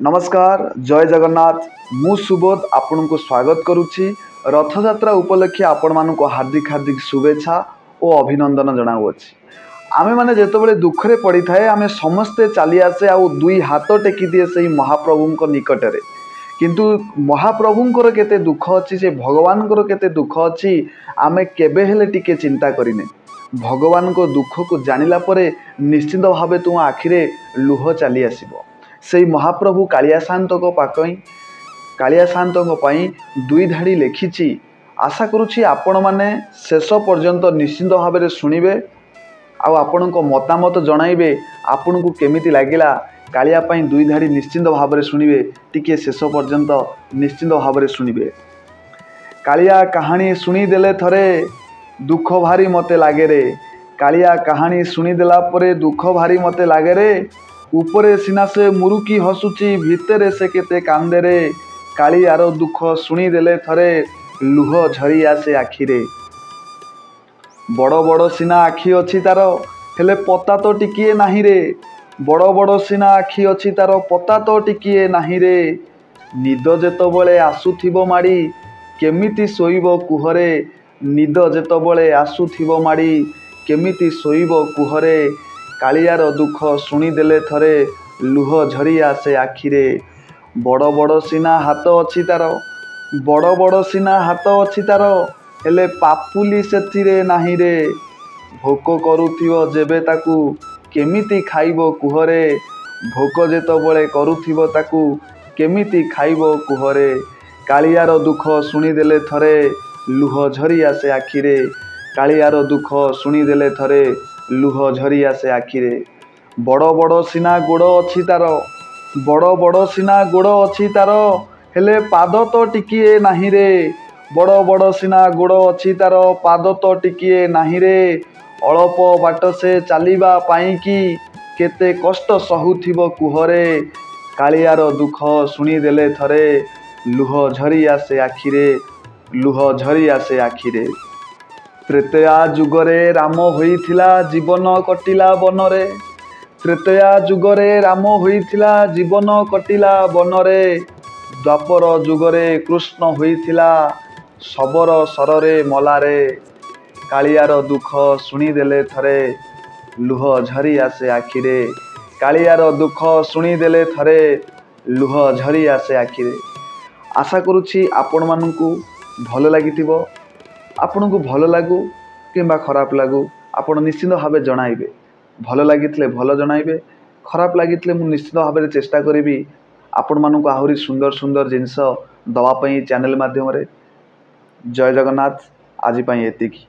नमस्कार जय जगन्नाथ मु सुबोध आपण को स्वागत करुच्ची रथयात्रा उपलक्षे आपण मानक हार्दिक हार्दिक शुभेच्छा और अभिनंदन जनाऊँगी। आमे माने जेतबेले दुखरे पड़ी थाए आमे समस्ते चली आसे आ दुई हाथ टेकी दिए से महाप्रभु निकटरे किंतु महाप्रभुंकर केते दुख अच्छी से भगवान केते दुख अच्छी आमे केबे हेले टिके चिंता करिने। भगवान को दुख को जानिला परे निश्चित भावे तुम आखिरे लुह चली आसीबो। से महाप्रभु कालिया शांत पाकई कालिया शांत दुई धाड़ी लिखिछि। आशा करुछि आपण माने शेष पर्यंत निश्चित भाव में शुणिबे आपण को मतामत जणाइबे। आपण को केमिति लागिला कालिया पई दुई धाड़ी निश्चित भाव में शुणिबे। टिके शेष पर्यंत निश्चित भाव में शुणिबे। कालिया कहानी शुणी देले थरे दुख भारी मते लागे रे। कालिया कहानी शुणी देला परे दुख भारी मते लागे रे। उपरे सिना से मुरुकी हसुची भितरे से केते कांदे रे। कालियार दुख शुणी देले थरे लुह झरी आसे आखिरे। बड़ बड़ सिना आखि अच्छी तार हेले पता तो टिकिए नाही रे। बड़ बड़ सिना आखि अच्छी तार पता तो टिकिए नाही रे। निद जेतबेले आसुथिबो माड़ी केमिति सोइबो कुहरे। निद जेतबेले आसुथिबो माड़ी केमिति सोइबो कुहरे। कालियार दुख शुणी देले थरे लुह झरी आसे आखिरे। बड़ बड़ सिना हाथ अच्छी तार बड़ बड़ सिना हाथ अच्छी तार हेले पापुली सेथिरे नाही रे। भोक करुथिबो जेबे ताकू केमिति खाइबो कुहरे। भोक जेतबेले करुथिबो ताकू केमिति खाइबो कुहरे। कालियार दुख शुणी देले थरे लुह झरी आसे आखिरे। कालियार दुख शुणी देले थरे लुह झरी आसे आखिरे। बड़ बड़ सिना गोड़ अच्छी तार बड़ बड़ सिना गोड़ अच्छी तार हेले पाद तो टिकिए नाही रे। बड़ बड़ सिना गोड़ अच्छी तार पाद तो टिकिए नाही रे। अल्प बाट से चलिबा पाई कि केते कष्ट सहुथिबो कुहरे। कालियार दुख शुणी देले थरे लुह झरी आसे आखिरे। लुह झरी आसे आखिरे। त्रेतया जुगरे राम होइथिला जीवन कटिला बनरे। त्रेतया जुगरे राम होइथिला जीवन कटिला बनरे। द्वापर जुगरे कृष्ण होइथिला शबर सररे मलारे। कालियार दुख शुणी देले थरे लुह झरी आसे आखिरे। कालियार दुख शुणी देले थरे लुह झरी आसे आखिरे। आशा करुछि आपण मानकु भल लागिथिबो। आपण को भल लागू कि खराब लागू आपण निश्चित भाव जणाइबे। भल लगी भल जणाइबे खराब लगी मु निश्चित भाव में चेष्टा करी आपण मानक आहरी सुंदर सुंदर जिनस दवाई चैनल माध्यम। जय जगन्नाथ आज एतिकी।